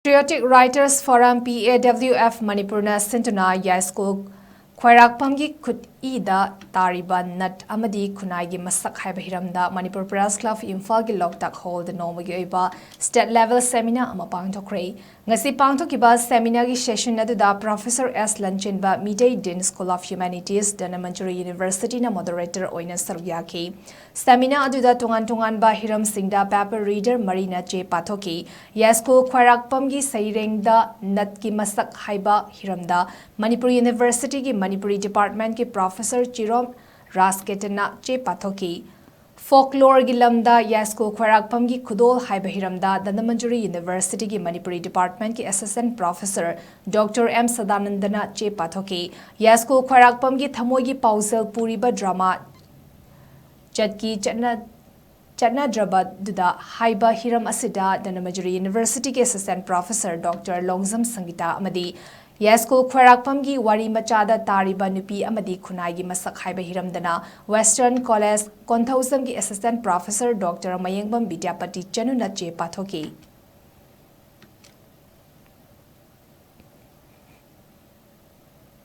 Patriotic Writers Forum PAWF Manipurna SINDUNA YAISKUL KHWAIRAKPAMGI KHUTEEDA TARIBA NAT AMADI KHUNNAIGI MASHAK HAIBA HEERAMDA Manipur Press Club Imphalgi Loktak Hallda Nongmagi Oiba State Level Seminar ama Pangthokkhre ngasi pangthokkiba seminar gi session aduda Professor S Lanchinba Midday Dean School of Humanities Manipuri University na moderator oina saruyaki seminar aduda tungan ba hiram singda paper reader Marina J Pathoki YAISKUL KHWAIRAKPAMGI Sairengda Nat ki Masak HAIBA HEERAMDA Manipur University ki Manipuri Department ki Professor Chirom Rasketana J Pathoki Folklore gi lamda YAISKUL KHWAIRAKPAMGI Khudol HAIBA HEERAMDA Dandamanjuri University ki Manipuri Department ki Assistant Professor Dr. M Sadanandana J Pathoki YAISKUL KHWAIRAKPAMGI Thamoigi Pausel Puriba Drama Jadki Chana Draba Duda HAIBA Hiram Asida Dandamanjuri University ki Assistant Professor Dr. Longzam Sangita Amadi YAISKUL KHWAIRAKPAMGI Wari Machada Tariba Nupi Amadi Khunnaigi Masak HAIBA HEERAMDANA Western College Konthausam ki Assistant Professor Dr. Mayengbam Vidyapati Chanuna J Pathoki